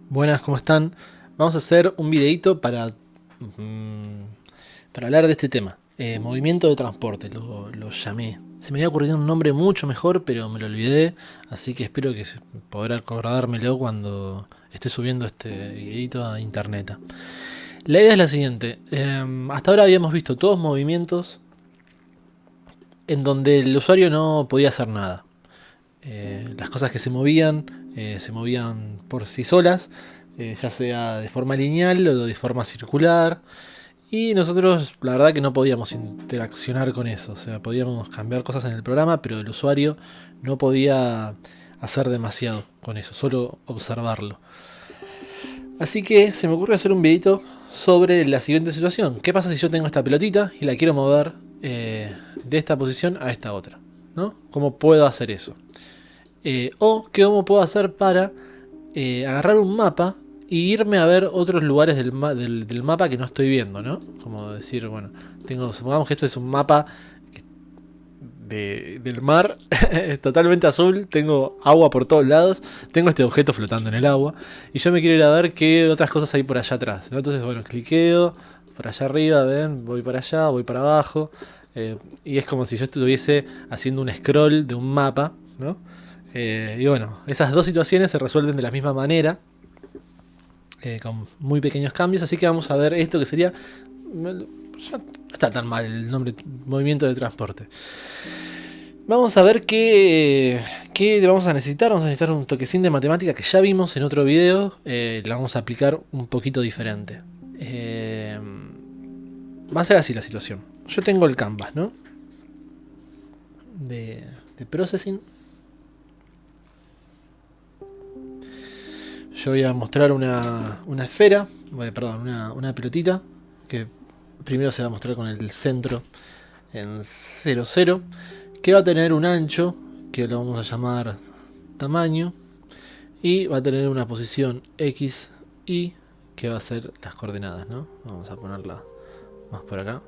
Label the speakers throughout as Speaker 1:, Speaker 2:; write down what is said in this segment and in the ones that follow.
Speaker 1: Buenas, ¿cómo están? Vamos a hacer un videito para hablar de este tema. Movimiento de transporte, lo llamé. Se me había ocurrido un nombre mucho mejor, pero me lo olvidé. Así que espero que podré acordármelo cuando esté subiendo este videito a internet. La idea es la siguiente. Hasta ahora habíamos visto todos movimientos en donde el usuario no podía hacer nada. Las cosas que se movían por sí solas, ya sea de forma lineal o de forma circular. Y nosotros la verdad que no podíamos interaccionar con eso. O sea, podíamos cambiar cosas en el programa, pero el usuario no podía hacer demasiado con eso, solo observarlo. Así que se me ocurre hacer un videito sobre la siguiente situación. ¿Qué pasa si yo tengo esta pelotita y la quiero mover de esta posición a esta otra? ¿No? ¿Cómo puedo hacer eso? O cómo puedo hacer para agarrar un mapa y irme a ver otros lugares del mapa que no estoy viendo, ¿no? Como decir, bueno, supongamos que esto es un mapa del mar, es totalmente azul, tengo agua por todos lados, tengo este objeto flotando en el agua, y yo me quiero ir a ver qué otras cosas hay por allá atrás, ¿no? Entonces, bueno, cliqueo por allá arriba, ven, voy para allá, voy para abajo, y es como si yo estuviese haciendo un scroll de un mapa, ¿no? Y bueno, esas dos situaciones se resuelven de la misma manera, con muy pequeños cambios, así que vamos a ver esto que sería... Ya no está tan mal el nombre, movimiento de transporte. Vamos a ver qué vamos a necesitar. Vamos a necesitar un toquecín de matemática que ya vimos en otro video. La vamos a aplicar un poquito diferente. Va a ser así la situación. Yo tengo el canvas, ¿no? De processing. Yo voy a mostrar una esfera, perdón, una pelotita, que primero se va a mostrar con el centro en 0, 0, que va a tener un ancho, que lo vamos a llamar tamaño, y va a tener una posición X, Y, que va a ser las coordenadas, ¿no? Vamos a ponerla más por acá.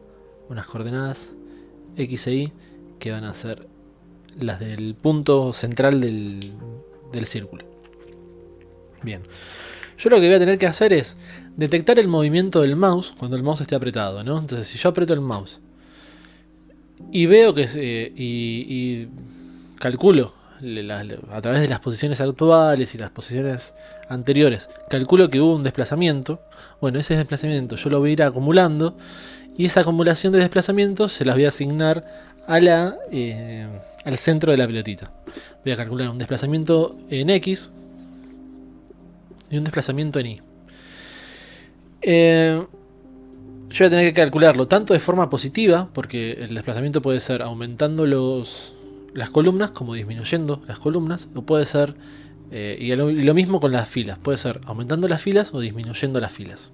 Speaker 1: Unas coordenadas X e Y, que van a ser las del punto central del círculo. Bien. Yo lo que voy a tener que hacer es detectar el movimiento del mouse cuando el mouse esté apretado, ¿no? Entonces, si yo aprieto el mouse y veo que y calculo a través de las posiciones actuales y las posiciones anteriores, calculo que hubo un desplazamiento. Bueno, ese desplazamiento yo lo voy a ir acumulando y esa acumulación de desplazamientos se las voy a asignar al centro de la pelotita. Voy a calcular un desplazamiento en X y un desplazamiento en Y. Yo voy a tener que calcularlo tanto de forma positiva, porque el desplazamiento puede ser aumentando las columnas como disminuyendo las columnas, o puede ser, y lo mismo con las filas, puede ser aumentando las filas o disminuyendo las filas.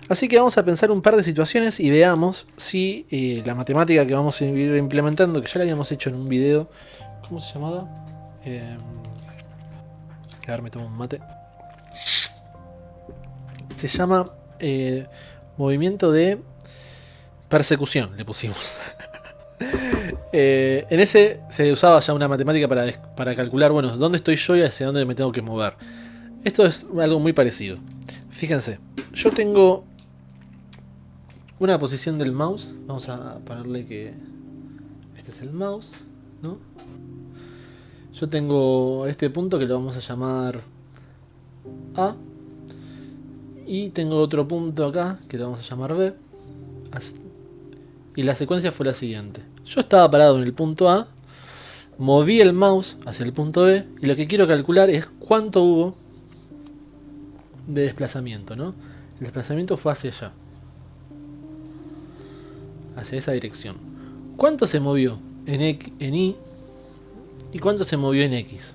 Speaker 1: Así que vamos a pensar un par de situaciones y veamos si la matemática que vamos a ir implementando, que ya la habíamos hecho en un video, ¿cómo se llamaba? A ver, me tomo un mate. Se llama movimiento de persecución, le pusimos. En ese se usaba ya una matemática para calcular, bueno, dónde estoy yo y hacia dónde me tengo que mover. Esto es algo muy parecido. Fíjense, yo tengo una posición del mouse. Vamos a ponerle que este es el mouse, ¿no? Yo tengo este punto que lo vamos a llamar A. Y tengo otro punto acá que lo vamos a llamar B. Y la secuencia fue la siguiente. Yo estaba parado en el punto A, moví el mouse hacia el punto B y lo que quiero calcular es cuánto hubo de desplazamiento, ¿no? El desplazamiento fue hacia allá, hacia esa dirección. ¿Cuánto se movió en Y y cuánto se movió en X?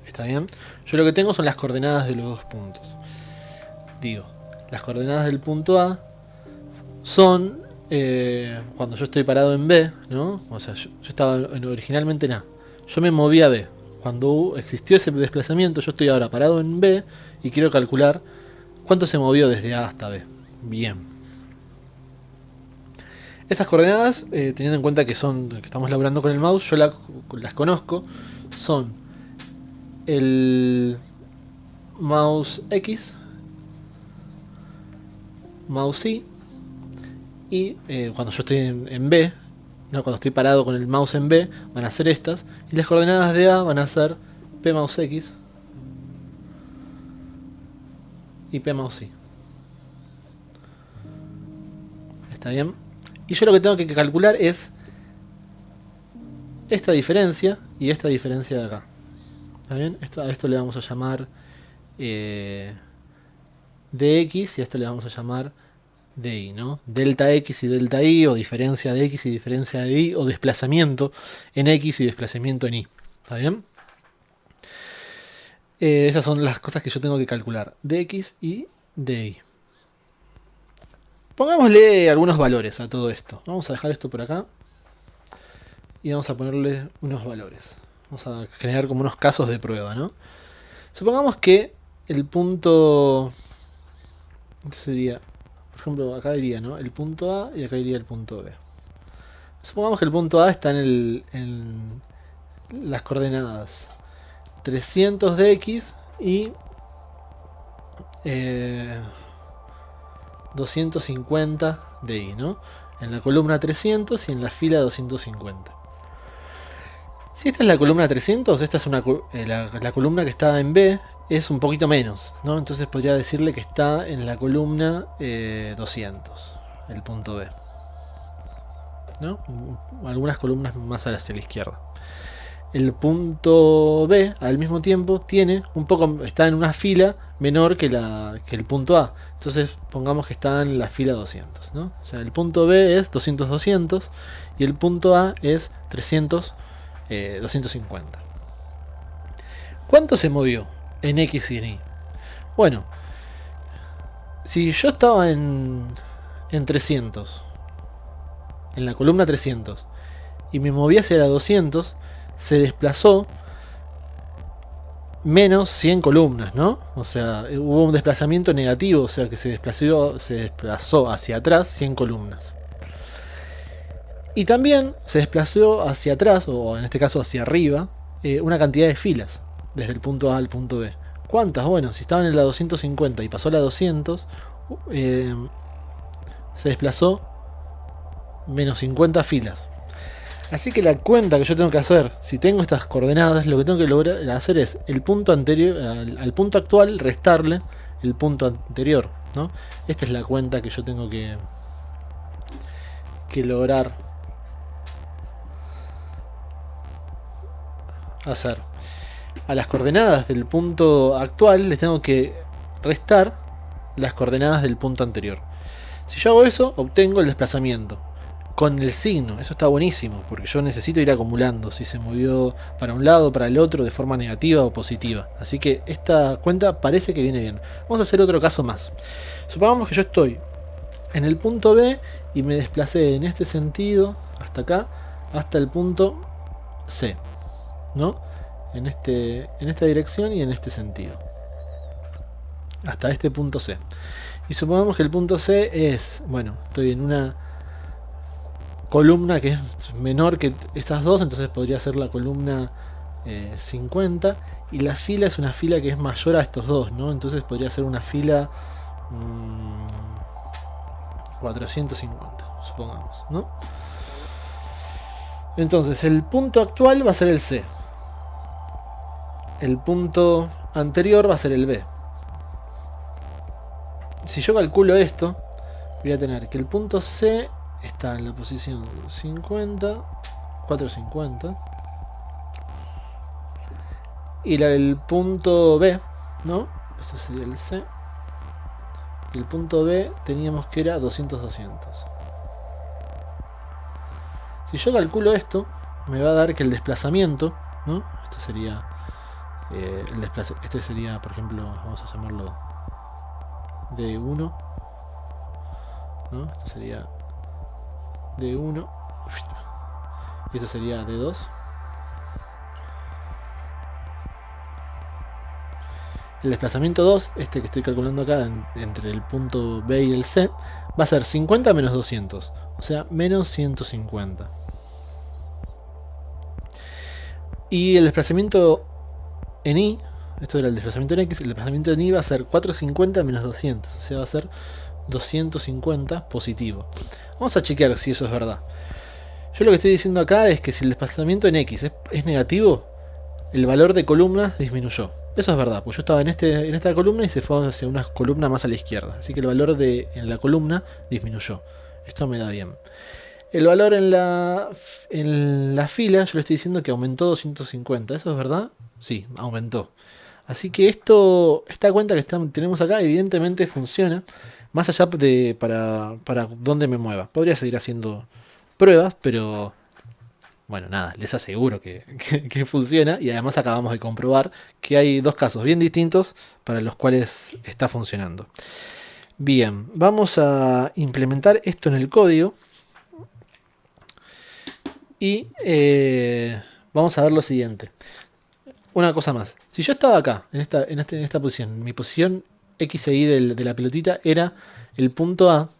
Speaker 1: ¿Está bien? Yo lo que tengo son las coordenadas de los dos puntos. Digo, las coordenadas del punto A son cuando yo estoy parado en B, ¿no? O sea, yo estaba originalmente en A. Yo me moví a B. Cuando existió ese desplazamiento, yo estoy ahora parado en B y quiero calcular cuánto se movió desde A hasta B. Bien. Esas coordenadas, teniendo en cuenta que estamos laburando con el mouse, yo las conozco. Son el mouse X, mouse Y, y cuando yo estoy en B, no, cuando estoy parado con el mouse en B, van a ser estas, y las coordenadas de A van a ser P mouse X y P mouse Y. ¿Está bien? Y yo lo que tengo que calcular es esta diferencia y esta diferencia de acá. ¿Está bien? A esto le vamos a llamar dx y a esto le vamos a llamar dy, ¿no? Delta x y delta y, o diferencia de x y diferencia de y, o desplazamiento en x y desplazamiento en y. ¿Está bien? Esas son las cosas que yo tengo que calcular. Dx y dy. Pongámosle algunos valores a todo esto. Vamos a dejar esto por acá. Y vamos a ponerle unos valores. Vamos a generar como unos casos de prueba, ¿no? Supongamos que el punto... Este sería... Por ejemplo, acá iría, ¿no? El punto A y acá iría el punto B. Supongamos que el punto A está en las coordenadas 300 de X y 250 de Y, ¿no? En la columna 300 y en la fila 250. Si esta es la columna 300, esta es la columna que está en B, es un poquito menos, ¿no? Entonces podría decirle que está en la columna 200, el punto B, ¿no? Algunas columnas más hacia la izquierda. El punto B, al mismo tiempo, está en una fila menor que el punto A. Entonces pongamos que está en la fila 200, ¿no? O sea, el punto B es 200-200 y el punto A es 300-250. ¿Cuánto se movió en X y en Y? Bueno, si yo estaba en 300, en la columna 300, y me moví hacia la 200, se desplazó menos 100 columnas, ¿no? O sea, hubo un desplazamiento negativo, o sea que se desplazó hacia atrás 100 columnas. Y también se desplazó hacia atrás, o en este caso hacia arriba, una cantidad de filas, desde el punto A al punto B. ¿Cuántas? Bueno, si estaban en la 250 y pasó a la 200, se desplazó menos 50 filas. Así que la cuenta que yo tengo que hacer, si tengo estas coordenadas, lo que tengo que lograr hacer es el punto anterior al punto actual, restarle el punto anterior, ¿no? Esta es la cuenta que yo tengo que lograr hacer. A las coordenadas del punto actual les tengo que restar las coordenadas del punto anterior. Si yo hago eso, obtengo el desplazamiento con el signo. Eso está buenísimo, porque yo necesito ir acumulando si se movió para un lado, para el otro, de forma negativa o positiva. Así que esta cuenta parece que viene bien. Vamos a hacer otro caso más. Supongamos que yo estoy en el punto B y me desplacé en este sentido hasta acá, hasta el punto C, ¿no? En esta dirección y en este sentido, hasta este punto C. Y supongamos que el punto C es, bueno, estoy en una columna que es menor que estas dos, entonces podría ser la columna 50, y la fila es una fila que es mayor a estos dos, ¿no? Entonces podría ser una fila 450, supongamos, ¿no? Entonces el punto actual va a ser el C, el punto anterior va a ser el B. Si yo calculo esto, voy a tener que el punto C está en la posición 50, 450, y el punto B, ¿no? Este sería el C, y el punto B teníamos que era 200-200. Si yo calculo esto, me va a dar que el desplazamiento, ¿no? Esto sería este sería, por ejemplo, vamos a llamarlo D1, ¿no? Esto sería D1 y esto sería D2. El desplazamiento 2, este que estoy calculando acá entre el punto B y el C, va a ser 50 menos 200, o sea, menos 150. Y el desplazamiento en Y Esto era el desplazamiento en X. El desplazamiento en Y va a ser 450 menos 200. O sea, va a ser 250 positivo. Vamos a chequear si eso es verdad. Yo lo que estoy diciendo acá es que si el desplazamiento en X es negativo, el valor de columnas disminuyó. Eso es verdad, pues yo estaba en esta columna y se fue hacia una columna más a la izquierda. Así que el valor en la columna disminuyó. Esto me da bien. El valor en la fila, yo le estoy diciendo que aumentó 250. ¿Eso es verdad? Sí, aumentó. Así que esta cuenta que tenemos acá evidentemente funciona. Más allá de para dónde me mueva. Podría seguir haciendo pruebas, pero bueno, nada, les aseguro que funciona. Y además acabamos de comprobar que hay dos casos bien distintos para los cuales está funcionando. Bien, vamos a implementar esto en el código. Y vamos a ver lo siguiente. Una cosa más. Si yo estaba acá, en esta posición, mi posición X e Y de la pelotita era el punto A,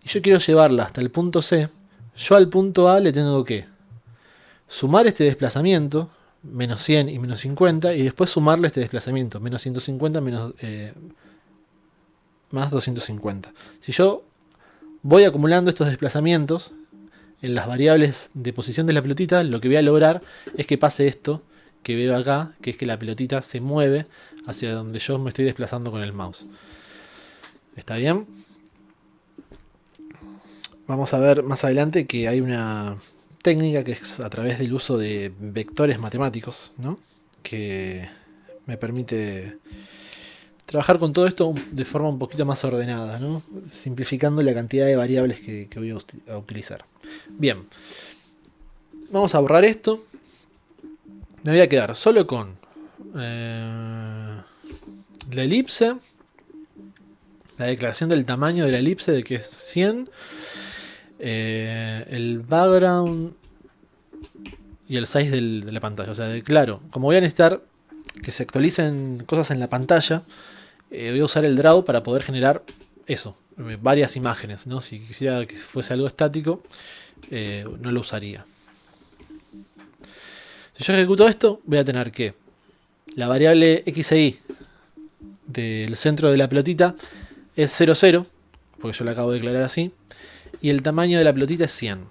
Speaker 1: y yo quiero llevarla hasta el punto C, yo al punto A le tengo que sumar este desplazamiento, menos 100 y menos 50, y después sumarle este desplazamiento, menos 150 más 250. Si yo voy acumulando estos desplazamientos en las variables de posición de la pelotita, lo que voy a lograr es que pase esto que veo acá, que es que la pelotita se mueve hacia donde yo me estoy desplazando con el mouse. ¿Está bien? Vamos a ver más adelante que hay una técnica que es a través del uso de vectores matemáticos, ¿no? Que me permite trabajar con todo esto de forma un poquito más ordenada, ¿no? Simplificando la cantidad de variables que voy a utilizar. Bien, vamos a borrar esto. Me voy a quedar solo con la elipse, la declaración del tamaño de la elipse, de que es 100, el background y el size de la pantalla. O sea, declaro, como voy a necesitar que se actualicen cosas en la pantalla, voy a usar el draw para poder generar eso, varias imágenes, ¿no? Si quisiera que fuese algo estático, no lo usaría. Si yo ejecuto esto, voy a tener que la variable x e y del centro de la pelotita es 0, 0, porque yo la acabo de declarar así, y el tamaño de la pelotita es 100.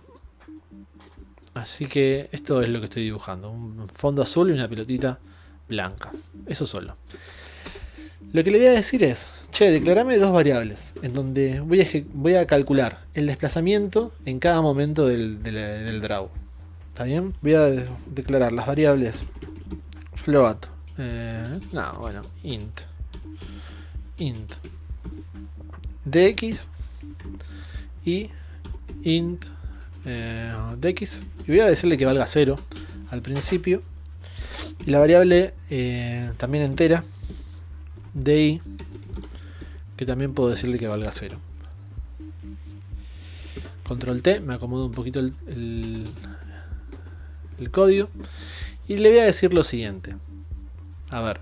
Speaker 1: Así que esto es lo que estoy dibujando, un fondo azul y una pelotita blanca, eso solo. Lo que le voy a decir es, che, declarame dos variables, en donde voy a calcular el desplazamiento en cada momento del draw. ¿Está bien? Voy a declarar las variables float, int dx y int dx, y voy a decirle que valga 0 al principio, y la variable también entera di, que también puedo decirle que valga 0. Control T, me acomodo un poquito el código y le voy a decir lo siguiente. A ver,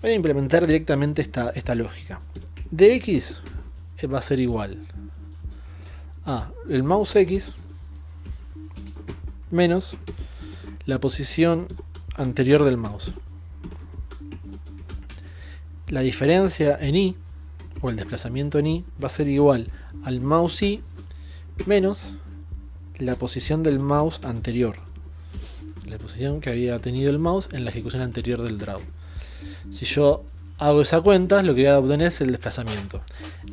Speaker 1: voy a implementar directamente esta lógica. Dx va a ser igual a el mouse X menos la posición anterior del mouse. La diferencia en Y, o el desplazamiento en Y, va a ser igual al mouse Y menos la posición del mouse anterior, la posición que había tenido el mouse en la ejecución anterior del draw. Si yo hago esa cuenta, lo que voy a obtener es el desplazamiento.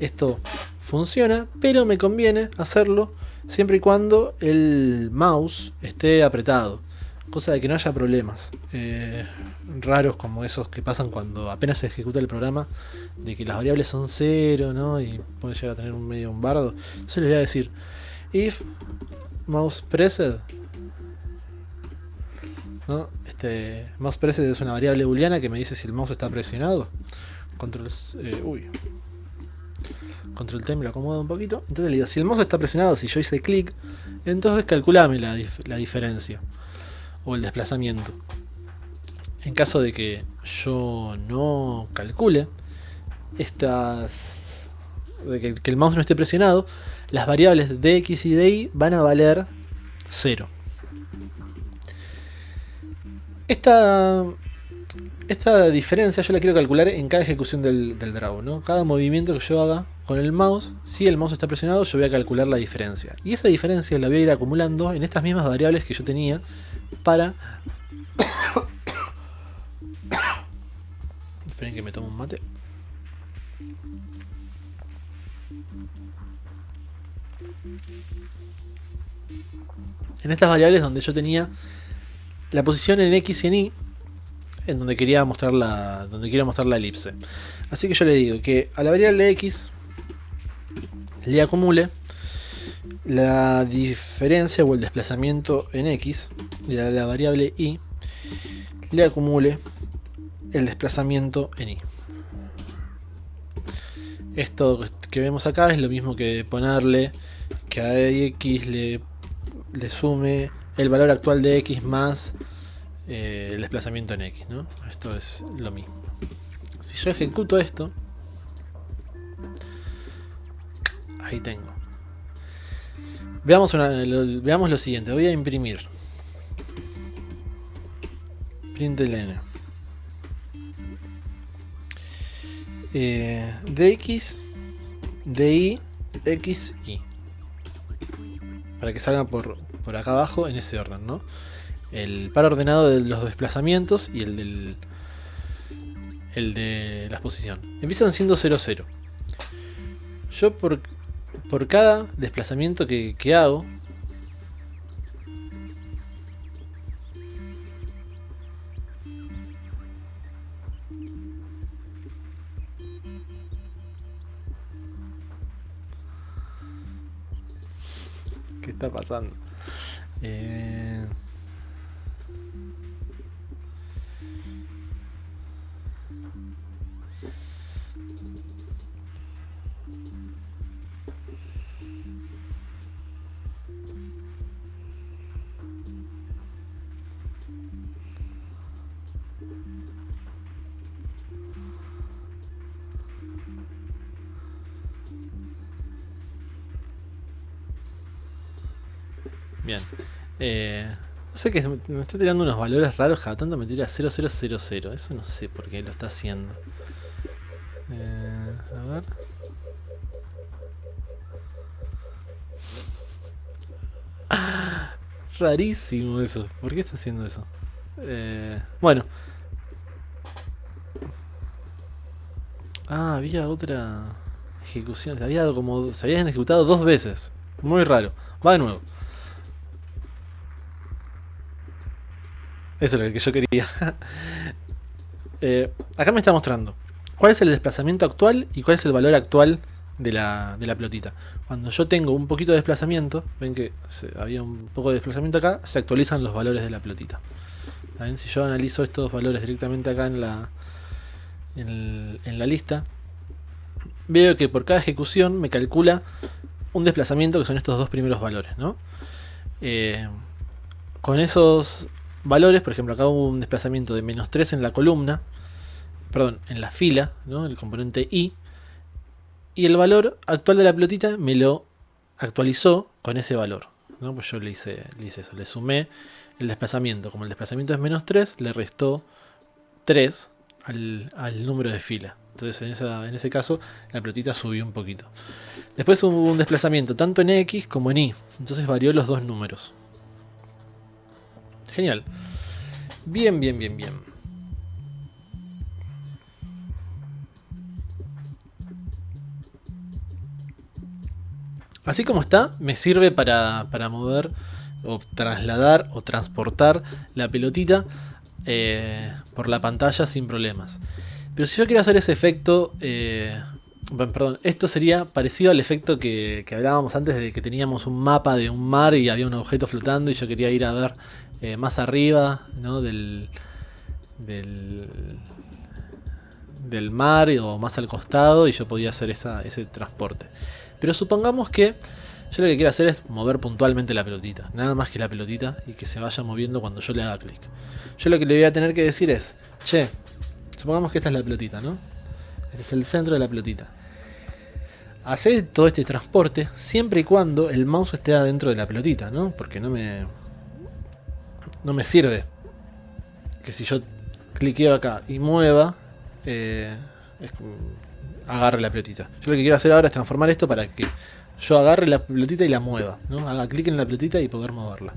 Speaker 1: Esto funciona, pero me conviene hacerlo siempre y cuando el mouse esté apretado, cosa de que no haya problemas raros como esos que pasan cuando apenas se ejecuta el programa, de que las variables son 0, ¿no? Y puede llegar a tener un bardo. Entonces les voy a decir if mouse pressed, ¿no? Mouse pressed es una variable booleana que me dice si el mouse está presionado. Control T, me lo acomodo un poquito. Entonces le digo, si el mouse está presionado, si yo hice clic, entonces calculame la diferencia o el desplazamiento. En caso de que yo no calcule de que el mouse no esté presionado, las variables de x y de y van a valer 0. esta diferencia yo la quiero calcular en cada ejecución del drago, ¿no? Cada movimiento que yo haga con el mouse, si el mouse está presionado, yo voy a calcular la diferencia. Y esa diferencia la voy a ir acumulando en estas mismas variables que yo tenía para... Esperen que me tomo un mate. En estas variables donde yo tenía la posición en X y en Y, en donde quería mostrar la elipse. Así que yo le digo que a la variable X le acumule la diferencia o el desplazamiento en X, y a la variable Y le acumule el desplazamiento en Y. Esto que vemos acá es lo mismo que ponerle que a X le sume el valor actual de X más el desplazamiento en X, ¿no? Esto es lo mismo. Si yo ejecuto esto, ahí tengo. Veamos lo siguiente. Voy a imprimir println dx dy x y para que salgan por acá abajo en ese orden, ¿no? El par ordenado de los desplazamientos y el de la posición. Empiezan siendo 0, 0. Yo por cada desplazamiento que hago, ¿qué está pasando? Bien. No sé, que me está tirando unos valores raros, cada tanto me tira 0000. Eso no sé por qué lo está haciendo. A ver. Rarísimo eso. ¿Por qué está haciendo eso? Bueno. Había otra ejecución. Se habían ejecutado 2 veces. Muy raro. Va de nuevo. Eso es lo que yo quería. Acá me está mostrando cuál es el desplazamiento actual y cuál es el valor actual de la pelotita. Cuando yo tengo un poquito de desplazamiento, ven que había un poco de desplazamiento acá, se actualizan los valores de la pelotita. ¿Ven? Si yo analizo estos valores directamente acá en la lista, veo que por cada ejecución me calcula un desplazamiento, que son estos dos primeros valores, ¿no? Con esos valores, por ejemplo, acá hubo un desplazamiento de -3 en la columna, perdón, en la fila, ¿no? El componente Y, y el valor actual de la pelotita me lo actualizó con ese valor, ¿no? Pues yo le hice eso, le sumé el desplazamiento. Como el desplazamiento es -3, le restó 3 al número de fila. Entonces en ese caso la pelotita subió un poquito. Después hubo un desplazamiento tanto en X como en Y, entonces varió los dos números. Genial. Bien. Así como está, me sirve para mover o trasladar o transportar la pelotita por la pantalla sin problemas. Pero si yo quiero hacer ese efecto, perdón, esto sería parecido al efecto que hablábamos antes, de que teníamos un mapa de un mar y había un objeto flotando y yo quería ir a ver más arriba, ¿no? del mar o más al costado, y yo podía hacer ese transporte. Pero supongamos que yo lo que quiero hacer es mover puntualmente la pelotita, nada más que la pelotita, y que se vaya moviendo cuando yo le haga clic. Yo lo que le voy a tener que decir es: che, supongamos que esta es la pelotita, ¿no? Este es el centro de la pelotita. Hacé todo este transporte siempre y cuando el mouse esté adentro de la pelotita, ¿no? Porque no me sirve que si yo cliqueo acá y mueva, agarre la pelotita. Yo lo que quiero hacer ahora es transformar esto para que yo agarre la pelotita y la mueva, ¿no? Haga clic en la pelotita y poder moverla.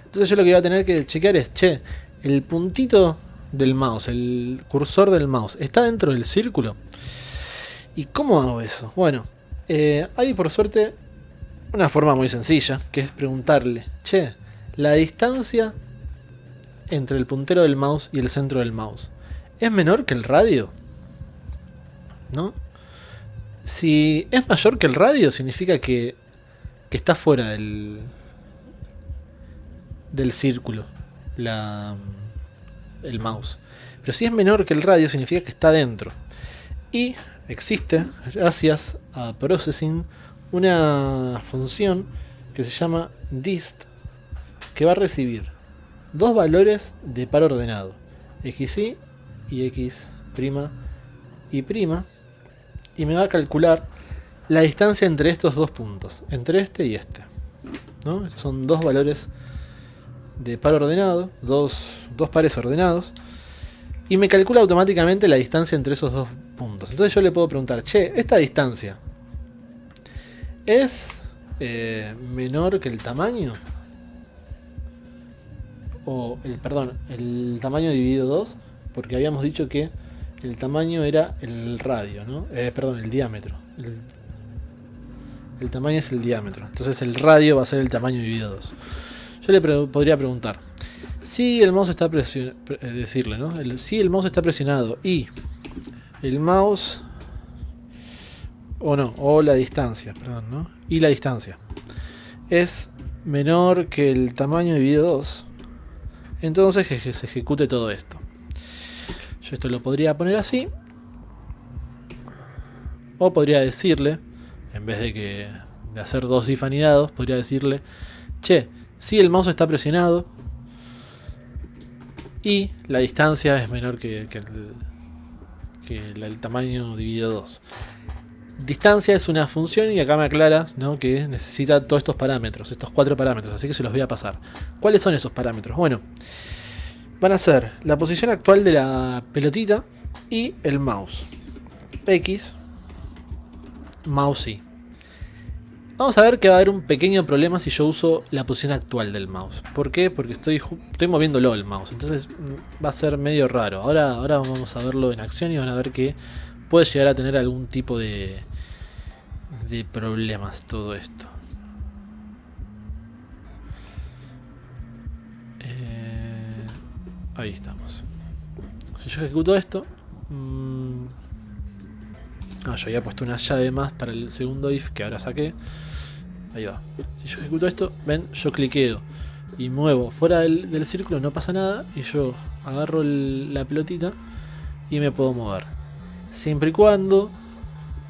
Speaker 1: Entonces yo lo que voy a tener que chequear es, che, el puntito del mouse, el cursor del mouse, ¿está dentro del círculo? ¿Y cómo hago eso? Bueno, hay por suerte una forma muy sencilla, que es preguntarle, che, la distancia entre el puntero del mouse y el centro del mouse, ¿es menor que el radio? ¿No? Si es mayor que el radio, significa que está fuera del círculo el mouse. Pero si es menor que el radio, significa que está dentro. Y existe, gracias a Processing, una función que se llama dist, que va a recibir dos valores de par ordenado, xy y x' y prima, y me va a calcular la distancia entre estos dos puntos, entre este y este, ¿no? Estos son dos valores de par ordenado, dos pares ordenados, y me calcula automáticamente la distancia entre esos dos puntos. Entonces yo le puedo preguntar, che, esta distancia ¿es menor que el tamaño? O el tamaño dividido 2, porque habíamos dicho que el tamaño era el radio, ¿no? El diámetro. El tamaño es el diámetro. Entonces el radio va a ser el tamaño dividido 2. Yo le podría preguntar, si el mouse está presionado, decirle, ¿no? Si el mouse está presionado y el mouse, o la distancia, ¿no? Y la distancia es menor que el tamaño dividido 2, entonces que se ejecute todo esto. Yo esto lo podría poner así, o podría decirle, en vez de hacer dos if anidados, podría decirle, che, si el mouse está presionado y la distancia es menor que el tamaño dividido 2. Distancia es una función y acá me aclara, ¿no?, que necesita todos estos parámetros, estos 4 parámetros, así que se los voy a pasar. ¿Cuáles son esos parámetros? Bueno, van a ser la posición actual de la pelotita y el mouse. X, mouse Y. Vamos a ver que va a haber un pequeño problema si yo uso la posición actual del mouse. ¿Por qué? Porque estoy moviéndolo el mouse, entonces va a ser medio raro. Ahora vamos a verlo en acción y van a ver que puede llegar a tener algún tipo de problemas todo esto. Ahí estamos. Si yo ejecuto esto, yo había puesto una llave más para el segundo if que ahora saqué. Ahí va. Si yo ejecuto esto, ven, yo cliqueo y muevo fuera del círculo, no pasa nada, y yo agarro la pelotita y me puedo mover. Siempre y cuando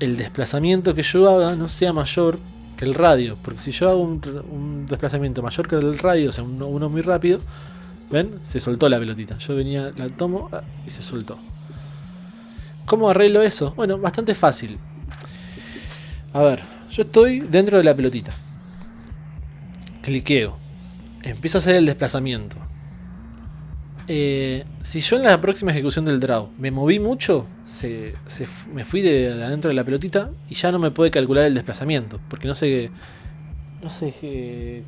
Speaker 1: el desplazamiento que yo haga no sea mayor que el radio, porque si yo hago un desplazamiento mayor que el radio, o sea, uno muy rápido, ven, se soltó la pelotita. Yo venía, la tomo y se soltó. ¿Cómo arreglo eso? Bueno, bastante fácil. A ver, yo estoy dentro de la pelotita. Cliqueo. Empiezo a hacer el desplazamiento. Si yo en la próxima ejecución del draw me moví mucho, me fui de adentro de la pelotita y ya no me puede calcular el desplazamiento, porque no se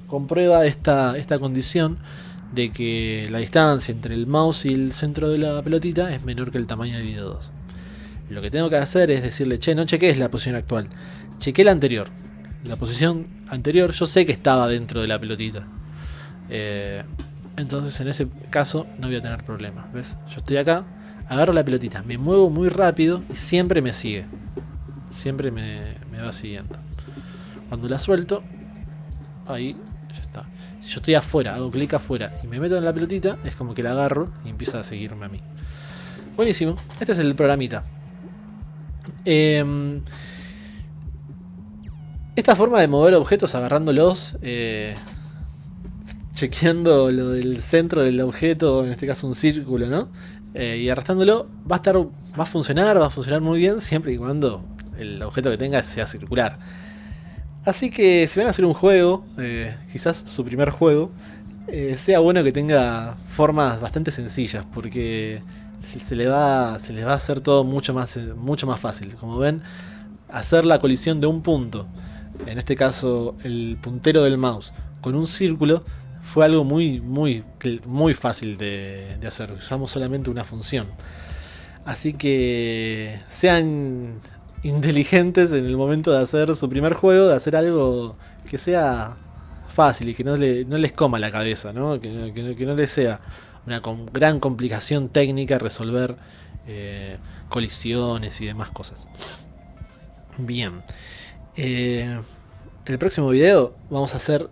Speaker 1: comprueba esta condición de que la distancia entre el mouse y el centro de la pelotita es menor que el tamaño dividido 2. Lo que tengo que hacer es decirle, che, no chequees la posición actual, chequeé la anterior. La posición anterior yo sé que estaba dentro de la pelotita. Entonces en ese caso no voy a tener problemas. ¿Ves? Yo estoy acá, agarro la pelotita, me muevo muy rápido y siempre me sigue. Siempre me va siguiendo. Cuando la suelto, ahí ya está. Si yo estoy afuera, hago clic afuera y me meto en la pelotita, es como que la agarro y empieza a seguirme a mí. Buenísimo, este es el programita. Esta forma de mover objetos agarrándolos, chequeando lo del centro del objeto, en este caso un círculo, ¿no? Y arrastrándolo, va a funcionar muy bien siempre y cuando el objeto que tenga sea circular. Así que si van a hacer un juego, quizás su primer juego, sea bueno que tenga formas bastante sencillas, porque se le va a hacer todo mucho más fácil. Como ven, hacer la colisión de un punto, en este caso el puntero del mouse, con un círculo, fue algo muy fácil de hacer. Usamos solamente una función. Así que sean inteligentes en el momento de hacer su primer juego, de hacer algo que sea fácil y que no les coma la cabeza, ¿no? Que no les sea una gran complicación técnica resolver colisiones y demás cosas. Bien. En el próximo video vamos a hacer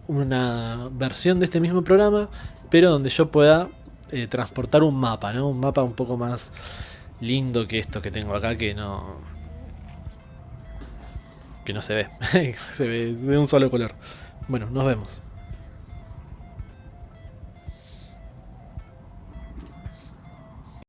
Speaker 1: una versión de este mismo programa, pero donde yo pueda transportar un mapa, ¿no? Un mapa un poco más lindo que esto que tengo acá, que no se ve. Se ve de un solo color. Bueno, nos vemos.